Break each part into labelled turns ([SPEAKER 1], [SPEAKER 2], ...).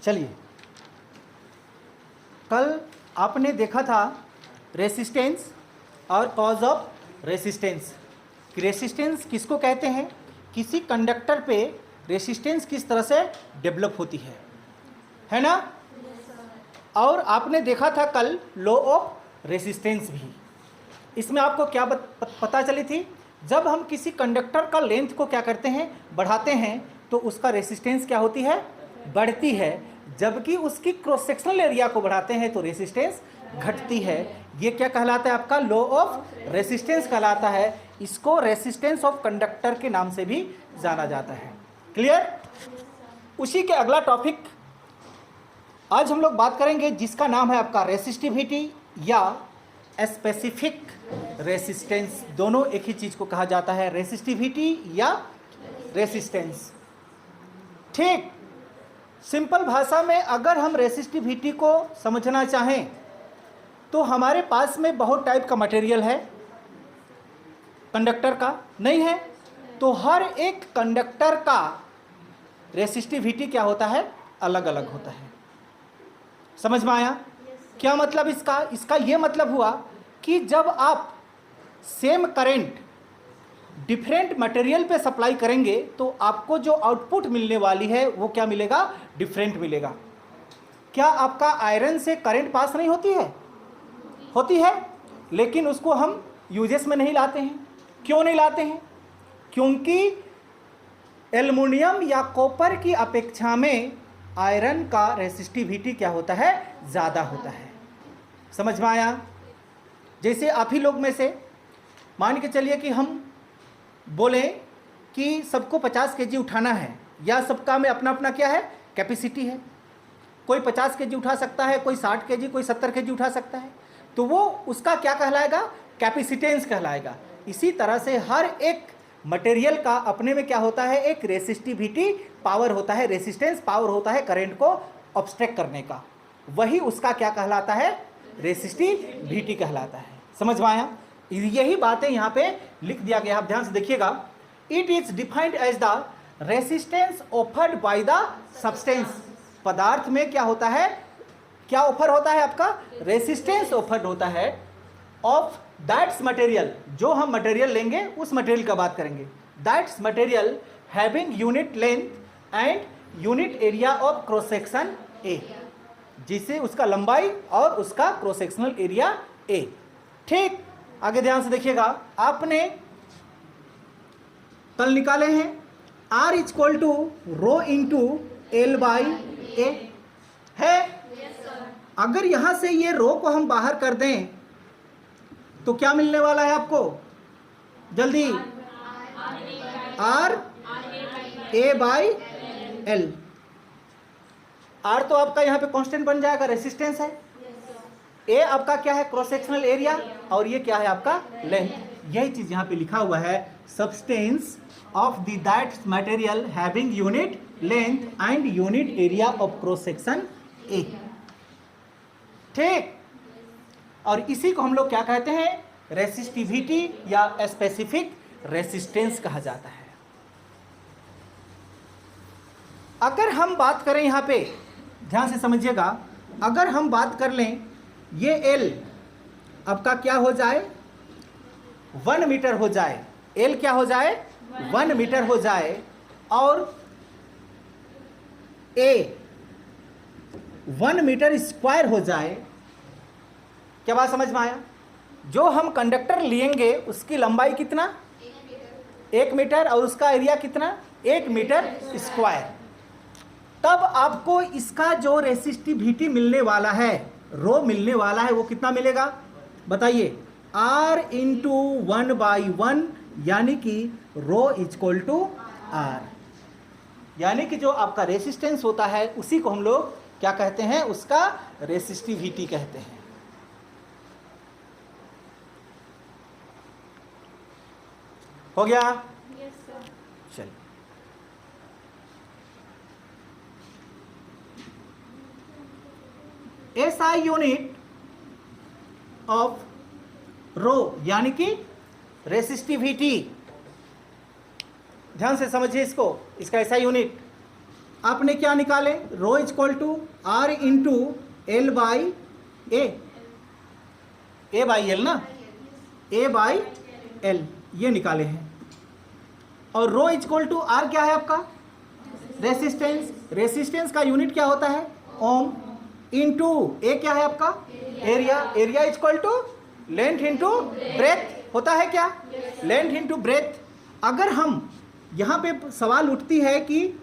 [SPEAKER 1] चलिए, कल आपने देखा था रेसिस्टेंस और कॉज ऑफ रेसिस्टेंस। रेसिस्टेंस किसको कहते हैं? किसी कंडक्टर पे रेसिस्टेंस किस तरह से डेवलप होती है ना? और आपने देखा था कल लॉ ऑफ रेसिस्टेंस भी। इसमें आपको क्या पता चली थी? जब हम किसी कंडक्टर का लेंथ को क्या करते हैं, बढ़ाते हैं, तो उसका रेसिस्टेंस क्या होती है? बढ़ती है। जबकि उसकी क्रॉस सेक्शनल एरिया को बढ़ाते हैं तो रेसिस्टेंस घटती है। ये क्या कहलाता है? आपका लॉ ऑफ रेसिस्टेंस कहलाता है। इसको रेसिस्टेंस ऑफ कंडक्टर के नाम से भी जाना जाता है। क्लियर? उसी के अगला टॉपिक आज हम लोग बात करेंगे, जिसका नाम है आपका रेसिस्टिविटी या स्पेसिफिक रेसिस्टेंस। दोनों एक ही चीज को कहा जाता है, रेसिस्टिविटी या रेसिस्टेंस। ठीक, सिंपल भाषा में अगर हम रेसिस्टिविटी को समझना चाहें तो हमारे पास में बहुत टाइप का मटेरियल है कंडक्टर का, नहीं है? तो हर एक कंडक्टर का रेसिस्टिविटी क्या होता है? अलग अलग होता है। समझ में आया? क्या मतलब इसका? इसका ये मतलब हुआ कि जब आप सेम करंट डिफरेंट मटेरियल पे सप्लाई करेंगे तो आपको जो आउटपुट मिलने वाली है वो क्या मिलेगा? डिफरेंट मिलेगा। क्या आपका आयरन से करंट पास नहीं होती है? होती है, लेकिन उसको हम यूजेस में नहीं लाते हैं। क्यों नहीं लाते हैं? क्योंकि एल्युमिनियम या कॉपर की अपेक्षा में आयरन का रेसिस्टिविटी क्या होता है? ज़्यादा होता है। समझ में आया? जैसे आप ही लोग में से मान के चलिए कि हम बोले कि सबको 50 केजी उठाना है, या सबका में अपना अपना क्या है? कैपेसिटी है। कोई 50 केजी उठा सकता है, कोई 60 केजी, कोई 70 केजी उठा सकता है, तो वो उसका क्या कहलाएगा? कैपेसिटेंस कहलाएगा। इसी तरह से हर एक मटेरियल का अपने में क्या होता है? एक रेसिस्टिविटी पावर होता है, रेसिस्टेंस पावर होता है करंट को ऑब्स्ट्रैक्ट करने का। वही उसका क्या कहलाता है? रेसिस्टिविटी कहलाता है। समझ में आया? यही बातें यहाँ पे लिख दिया गया, आप ध्यान से देखिएगा। It is defined as the resistance offered by the substance. पदार्थ में क्या होता है? क्या ऑफर होता है आपका? रेसिस्टेंस ऑफर्ड होता है ऑफ दैट्स मटेरियल। जो हम मटेरियल लेंगे उस मटेरियल का बात करेंगे। That's material having unit length and unit area of cross section A, जिसे उसका लंबाई और उसका क्रॉस सेक्शनल एरिया ए। ठीक, आगे ध्यान से देखिएगा। आपने कल निकाले हैं R equal to rho into L by A है। अगर यहां से ये रो को हम बाहर कर दें तो क्या मिलने वाला है आपको? जल्दी, R A by L. R तो आपका यहां पे कांस्टेंट बन जाएगा, रेसिस्टेंस है। ए आपका क्या है? Cross sectional area. और ये क्या है? आपका लेंथ। यही चीज यहां पे लिखा हुआ है, substance of the that material having unit length and unit area of cross section A. ठीक, और इसी को हम लोग क्या कहते हैं? रेसिस्टिविटी या स्पेसिफिक रेसिस्टेंस कहा जाता है। अगर हम बात करें यहां पे, ध्यान से समझिएगा, अगर हम बात कर लें ये L आपका क्या हो जाए? 1 मीटर हो जाए। L क्या हो जाए? 1 मीटर हो जाए। और A 1 मीटर स्क्वायर हो जाए। क्या बात समझ में आया? जो हम कंडक्टर लेंगे उसकी लंबाई कितना? 1 मीटर, और उसका एरिया कितना? 1 मीटर स्क्वायर। तब आपको इसका जो रेसिस्टिविटी मिलने वाला है, रो मिलने वाला है, वो कितना मिलेगा? बताइए। R इंटू 1/1, यानी कि रो इक्वल टू R। यानी कि जो आपका रेसिस्टेंस होता है उसी को हम लोग क्या कहते हैं? उसका रेसिस्टिविटी कहते हैं। हो गया?
[SPEAKER 2] Yes sir.
[SPEAKER 1] चलिए, SI यूनिट ऑफ रो यानी कि रेसिस्टिविटी। ध्यान से समझिए इसको, इसका SI यूनिट आपने क्या निकाले, rho is equal to R into L by A by L ना, ए बाई एल ये निकाले हैं। और rho is equal to R क्या है आपका, रेसिस्टेंस। रेसिस्टेंस का यूनिट क्या होता है, ओम। इंटू ए क्या है आपका, area. Area is equal to length into breath होता है क्या, लेंथ इंटू ब्रेथ। अगर हम यहाँ पे सवाल उठती है कि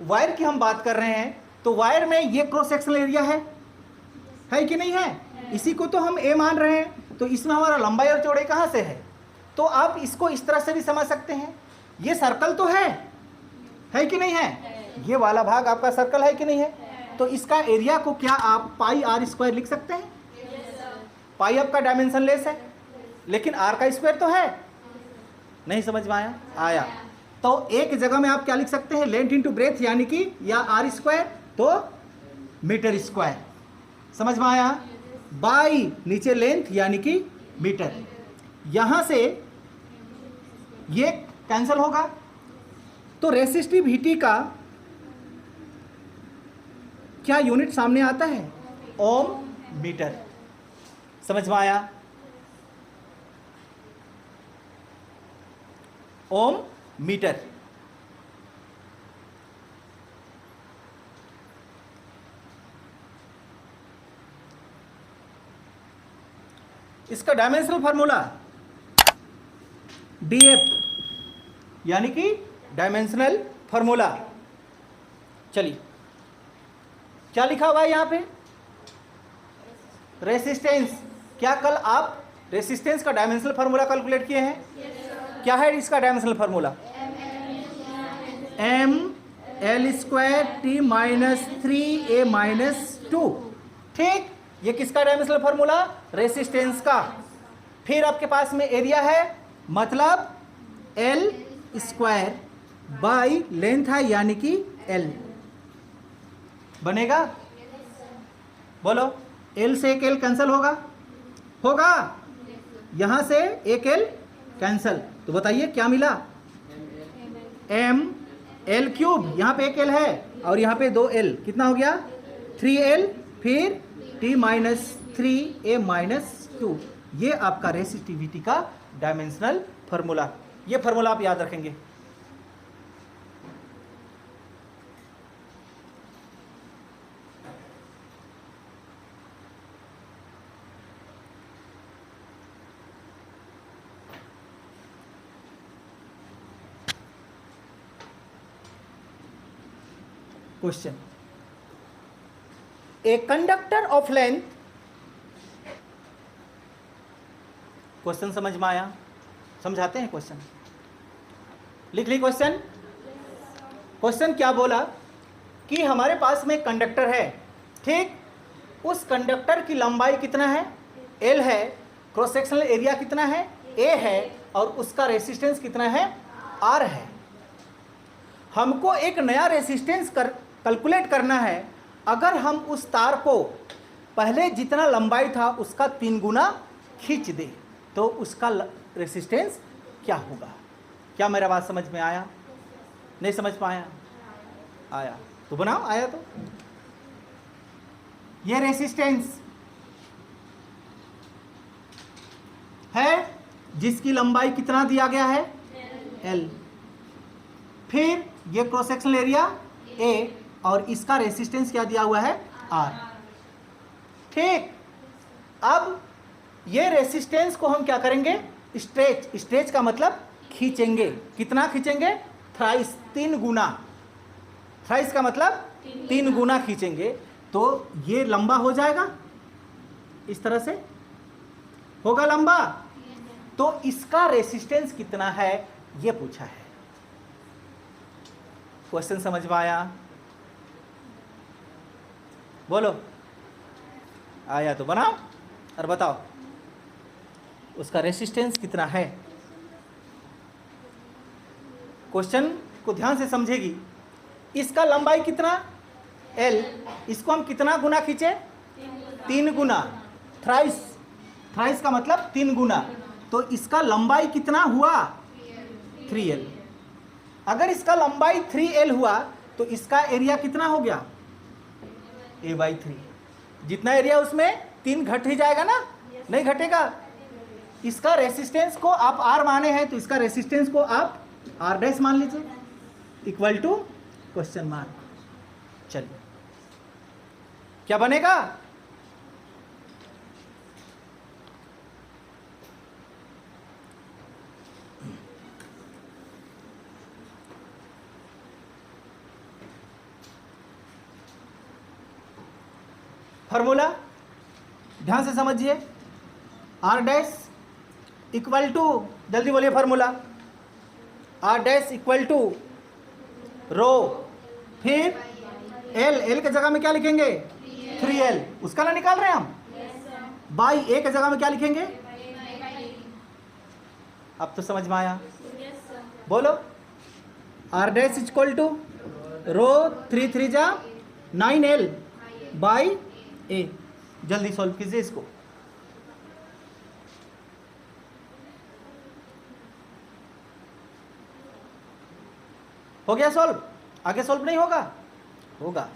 [SPEAKER 1] वायर की हम बात कर रहे हैं, तो वायर में ये क्रॉस सेक्शनल एरिया है कि नहीं है, इसी को तो हम ए मान रहे हैं, तो इसमें हमारा लंबाई और चौड़ाई कहाँ से है। तो आप इसको इस तरह से भी समझ सकते हैं, ये सर्कल तो है कि नहीं है, ये वाला भाग आपका सर्कल है कि नहीं है, तो इसका एरिया को क्या आप पाई आर स्क्वायर लिख सकते हैं। पाई आपका डायमेंशन लेस है, लेकिन आर का स्क्वायर तो है। नहीं समझ में आया। तो एक जगह में आप क्या लिख सकते हैं, लेंथ इंटू ब्रेथ यानी कि या आर स्क्वायर तो मीटर स्क्वायर, समझ में आया। बाई नीचे लेंथ यानी कि मीटर, यहां से ये कैंसिल होगा, तो रेसिस्टिविटी का क्या यूनिट सामने आता है, ओम मीटर। समझ में आया, ओम मीटर। इसका डायमेंशनल फार्मूला डीएफ यानी कि डायमेंशनल फार्मूला। चलिए क्या लिखा हुआ है यहां पे, रेसिस्टेंस। क्या कल आप रेसिस्टेंस का डायमेंशनल फार्मूला कैलकुलेट किए हैं? क्या है इसका dimensional formula, M L square T minus 3a-2। ठीक, ये किसका डायमेंशनल फार्मूला, रेसिस्टेंस का। फिर आपके पास में एरिया है, मतलब एल स्क्वायर बाई लेंथ है यानी कि एल बनेगा। बोलो, एल से एक एल कैंसिल होगा यहां से एक एल कैंसिल, तो बताइए क्या मिला, एम एल क्यूब, यहाँ पे एक एल है और यहाँ पे 2l, कितना हो गया 3l, फिर t माइनस 3a-2। ये आपका रेसिस्टिविटी का डायमेंशनल फार्मूला। ये फार्मूला आप याद रखेंगे। Question, a conductor of length, question समझ में आया, समझाते हैं क्वेश्चन, लिख ली क्वेश्चन। क्वेश्चन क्या बोला कि हमारे पास में कंडक्टर है, ठीक, उस कंडक्टर की लंबाई कितना है, एल है, क्रॉस सेक्शनल एरिया कितना है, ए है, और उसका रेसिस्टेंस कितना है, आर है। हमको एक नया रेसिस्टेंस कैलकुलेट करना है। अगर हम उस तार को पहले जितना लंबाई था उसका 3 गुना खींच दे तो उसका रेसिस्टेंस क्या होगा। क्या मेरा बात समझ में आया, नहीं समझ पाया, आया तो बनाओ, आया तो ये रेसिस्टेंस है जिसकी लंबाई कितना दिया गया है, एल, फिर ये क्रॉस सेक्शनल एरिया ए और इसका रेसिस्टेंस क्या दिया हुआ है, आर। ठीक, अब ये रेसिस्टेंस को हम क्या करेंगे, स्ट्रेच का मतलब खींचेंगे। कितना खींचेंगे, थ्राइस, 3 गुना। थ्राइस का मतलब 3 गुना खींचेंगे तो ये लंबा हो जाएगा, इस तरह से होगा लंबा। तो इसका रेसिस्टेंस कितना है ये पूछा है। क्वेश्चन समझ में आया, बोलो, आया तो बनाओ और बताओ उसका रेसिस्टेंस कितना है। क्वेश्चन को ध्यान से समझेगी। इसका लंबाई कितना, एल, इसको हम कितना गुना खींचे, 3 गुना। थ्राइस का मतलब 3 गुना, तो इसका लंबाई कितना हुआ, 3l। अगर इसका लंबाई 3L हुआ तो इसका एरिया कितना हो गया? A/3। जितना एरिया उसमें 3 घट ही जाएगा ना, नहीं घटेगा। इसका रेसिस्टेंस को आप R माने हैं तो इसका रेसिस्टेंस को आप R' मान लीजिए, इक्वल टू क्वेश्चन मार्क। चलिए क्या बनेगा? फॉर्मूला ध्यान से समझिए। R' इक्वल टू, जल्दी बोलिए फॉर्मूला। R' इक्वल टू रो, फिर L के जगह में क्या लिखेंगे? 3L। उसका ना निकाल रहे हैं हम? बाई A के जगह में क्या लिखेंगे? अब तो समझ में आया? बोलो। R' इक्वल टू रो 3 3 जा 9L बाई A। जल्दी सॉल्व कीजिए इसको। हो गया सॉल्व? आगे सॉल्व नहीं होगा? होगा,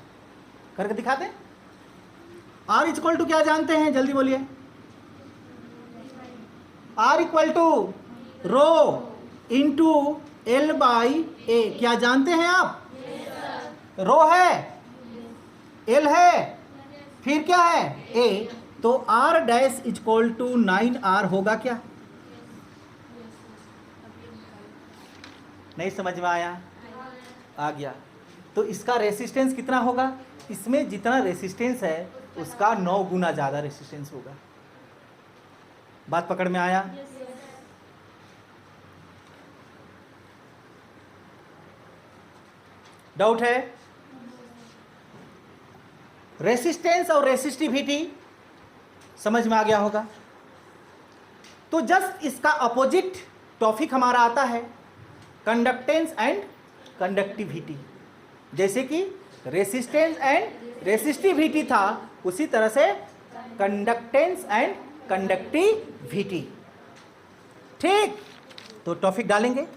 [SPEAKER 1] करके दिखाते। R इक्वल टू क्या जानते हैं? जल्दी बोलिए। R equal to rho into L by A। क्या जानते हैं आप? रो है, L है, फिर क्या है? A। तो R' इक्वल टू 9R होगा क्या? नहीं समझ में आया? आ गया। तो इसका रेसिस्टेंस कितना होगा? इसमें जितना रेसिस्टेंस है उसका 9 गुना ज़्यादा रेसिस्टेंस होगा। बात पकड़ में आया? डाउट है? रेसिस्टेंस और रेसिस्टिविटी समझ में आ गया होगा। तो जस्ट इसका अपोजिट टॉपिक हमारा आता है कंडक्टेंस एंड कंडक्टिविटी। जैसे कि रेसिस्टेंस एंड रेसिस्टिविटी था, उसी तरह से कंडक्टेंस एंड कंडक्टिविटी। ठीक, तो टॉपिक डालेंगे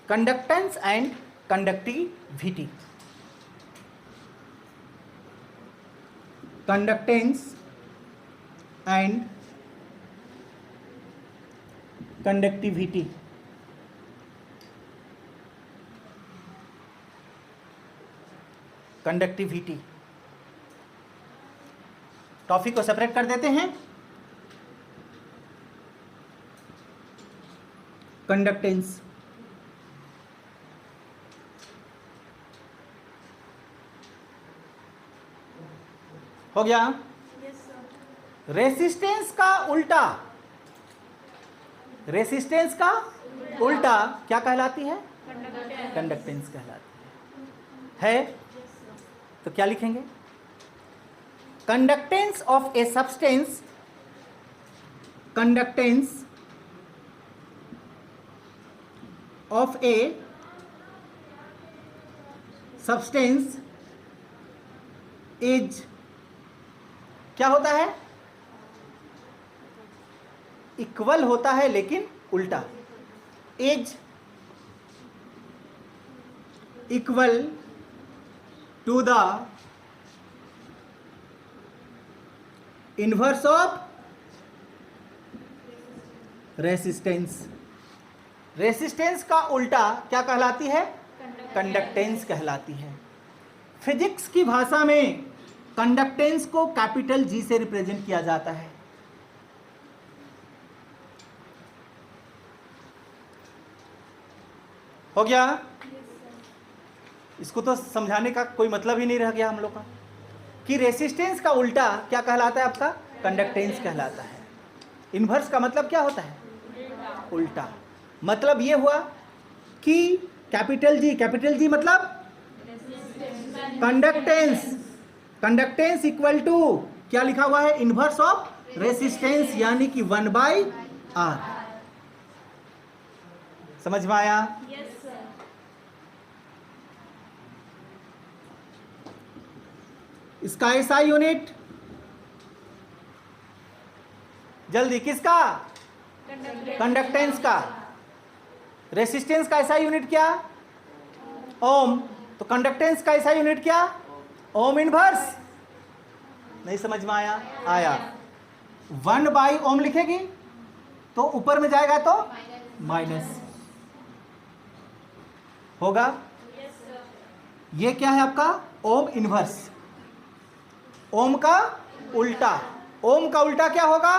[SPEAKER 1] conductance and conductivity. Conductance and conductivity. Conductivity topic को सेपरेट कर देते हैं। कंडक्टेंस, हो गया। रेसिस्टेंस का उल्टा, रेसिस्टेंस का उल्टा क्या कहलाती है? कंडक्टेंस कहलाती है। तो क्या लिखेंगे? Conductance of a substance, conductance of a substance is, क्या होता है? इक्वल होता है लेकिन उल्टा। Is equal to the inverse of resistance. Resistance का उल्टा क्या कहलाती है? कंडक्टेंस कहलाती है। फिजिक्स की भाषा में कंडक्टेंस को कैपिटल G से रिप्रेजेंट किया जाता है। हो गया? इसको तो समझाने का कोई मतलब ही नहीं रह गया हम लोग का कि रेसिस्टेंस का उल्टा क्या कहलाता है आपका? कंडक्टेंस कहलाता है। इन्वर्स का मतलब क्या होता है? उल्टा। मतलब ये हुआ कि कैपिटल G मतलब कंडक्टेंस, कंडक्टेंस इक्वल टू क्या लिखा हुआ है? इनवर्स ऑफ रेसिस्टेंस, यानी कि 1/R। समझ में आया?
[SPEAKER 2] Yes sir.
[SPEAKER 1] इसका ऐसा यूनिट जल्दी, किसका? कंडक्टेंस का। रेसिस्टेंस का ऐसा यूनिट क्या? ओम, तो कंडक्टेंस का ऐसा यूनिट क्या? Ohm inverse. नहीं समझ में आया? आया। 1/ओम लिखेगी तो ऊपर में जाएगा तो माइनस होगा। ये क्या है आपका? Ohm inverse. ओम का उल्टा। ओम का उल्टा क्या होगा?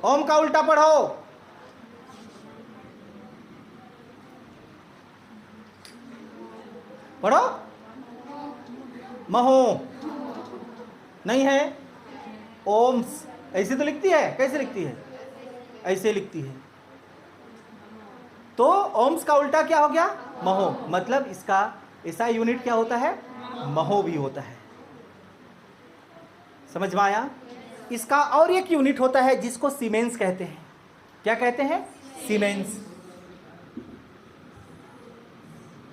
[SPEAKER 1] ओम का उल्टा पढ़ो। पढ़ो। महो नहीं है। ओम्स ऐसे तो लिखती है, कैसे लिखती है? ऐसे लिखती है। तो ओम्स का उल्टा क्या हो गया? महो। मतलब इसका ऐसा यूनिट क्या होता है? महो भी होता है। समझ में आया? इसका और एक यूनिट होता है जिसको सीमेंस कहते हैं। क्या कहते हैं? सीमेंस।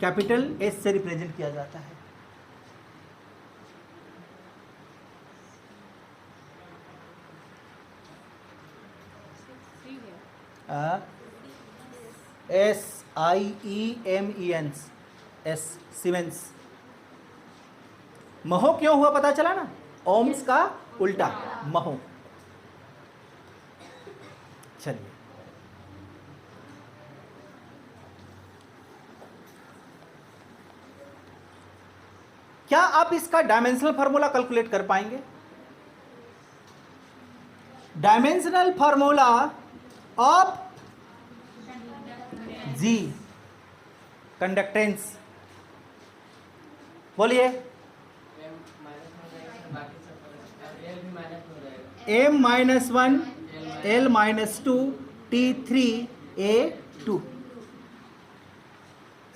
[SPEAKER 1] कैपिटल एस से रिप्रेजेंट किया जाता है। SIEMENS, S, siemens. महो क्यों हुआ पता चला ना? ओम्स का उल्टा महो। चलिए, क्या आप इसका डायमेंशनल फार्मूला कैलकुलेट कर पाएंगे? Dimensional formula of G conductance बोलिए। M-1 L-2 T3 A2।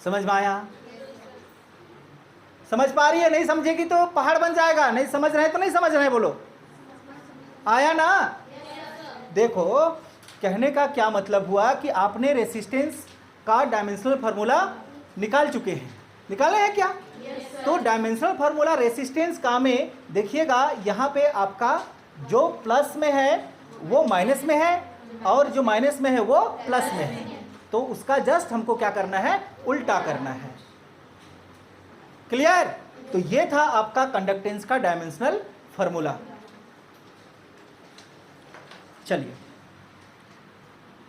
[SPEAKER 1] समझ में आया? समझ पा रही है? नहीं समझेगी तो पहाड़ बन जाएगा। नहीं समझ रहे तो नहीं समझ रहे बोलो। आया ना? देखो, कहने का क्या मतलब हुआ कि आपने रेसिस्टेंस का डायमेंशनल फार्मूला निकाल चुके हैं। निकाले हैं क्या? तो डायमेंशनल फार्मूला रेसिस्टेंस का में देखिएगा, यहाँ पे आपका जो प्लस में है वो माइनस में है और जो माइनस में है वो प्लस में है। तो उसका जस्ट हमको क्या करना है? उल्टा करना है। क्लियर? तो ये था आपका कंडक्टेंस का डायमेंशनल फार्मूला। चलिए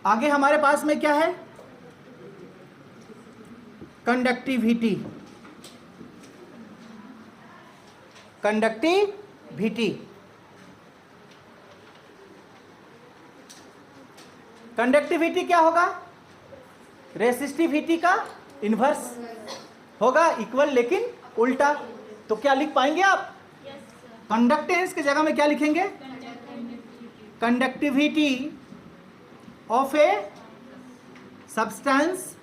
[SPEAKER 1] आगे हमारे पास में क्या है? कंडक्टिविटी। कंडक्टिविटी कंडक्टिविटी क्या होगा? रेसिस्टिविटी का इन्वर्स होगा, इक्वल लेकिन उल्टा। तो क्या लिख पाएंगे आप? कंडक्टेंस की जगह में क्या लिखेंगे? Conductivity of a substance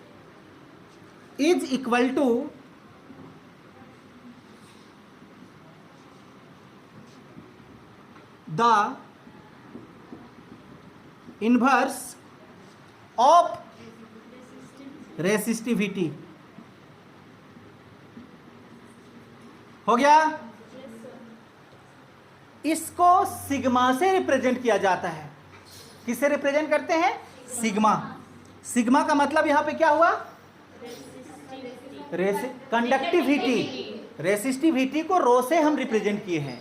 [SPEAKER 1] is equal to the inverse of resistivity. हो गया? इसको सिग्मा से रिप्रेजेंट किया जाता है। किससे रिप्रेजेंट करते हैं? सिग्मा। सिग्मा का मतलब यहां पे क्या हुआ? कंडक्टिविटी। रेसिस्टिविटी को रो से हम रिप्रेजेंट किए हैं,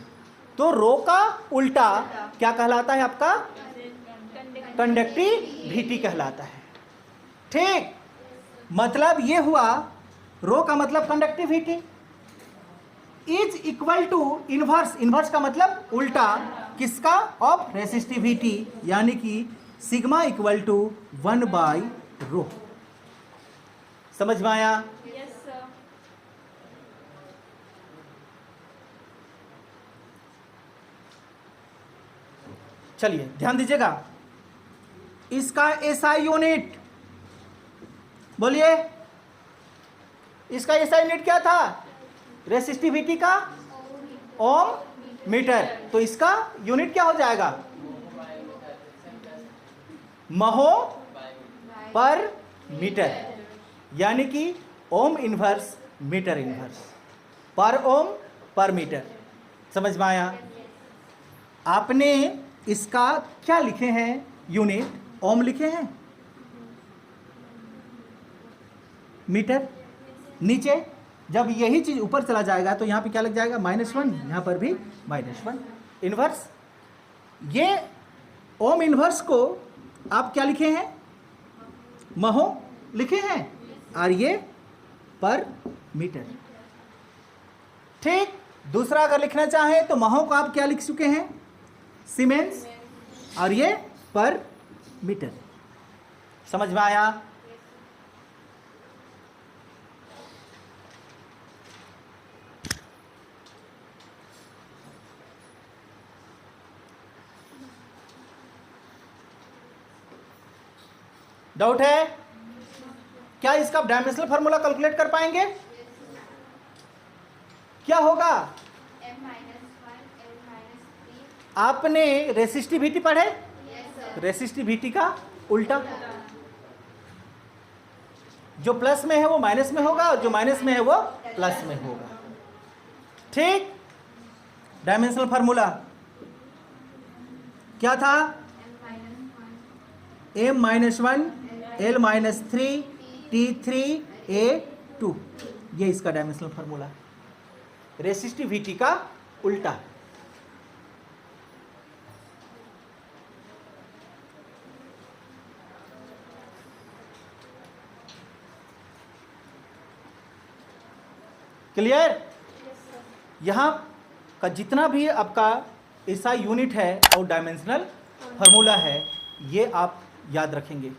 [SPEAKER 1] तो रो का उल्टा क्या कहलाता है आपका? कंडक्टिविटी कहलाता है। ठीक? मतलब ये हुआ, रो का मतलब conductivity is equal to inverse. Inverse का मतलब उल्टा किसका? ऑफ रेसिस्टिविटी, यानी कि सिग्मा इक्वल टू 1/ρ। समझ में आया?
[SPEAKER 2] Yes sir.
[SPEAKER 1] चलिए ध्यान दीजिएगा, इसका एसआई यूनिट बोलिए। इसका एसआई यूनिट क्या था? रेसिस्टिविटी का ओम मीटर। तो इसका यूनिट क्या हो जाएगा? महो पर मीटर, यानी कि ओम इनवर्स मीटर इनवर्स, पर ओम पर मीटर। समझ में आया? आपने इसका क्या लिखे हैं? यूनिट ओम लिखे हैं। मीटर। नीचे जब यही चीज ऊपर चला जाएगा तो यहाँ पे क्या लग जाएगा, -1, यहाँ पर भी -1। इन्वर्स, ये ओम इन्वर्स को आप क्या लिखे हैं, महो लिखे हैं, और ये पर मीटर। ठीक। दूसरा अगर लिखना चाहें तो महो को आप क्या लिख चुके हैं, सीमेंस, और ये पर मीटर। समझ में आया? डाउट है क्या? इसका डायमेंशनल फार्मूला कैलकुलेट कर पाएंगे? क्या होगा? आपने रेसिस्टिविटी पढ़े? रेसिस्टिविटी का उल्टा, जो प्लस में है वो माइनस में होगा, और जो माइनस में है वो प्लस में होगा। ठीक। डायमेंशनल फार्मूला क्या था? m-1 L-3 T3A2, ये इसका डायमेंशनल फार्मूला, रेसिस्टिविटी का उल्टा। क्लियर? यहां का जितना भी आपका ऐसा यूनिट है और डायमेंशनल फार्मूला है, ये आप याद रखेंगे।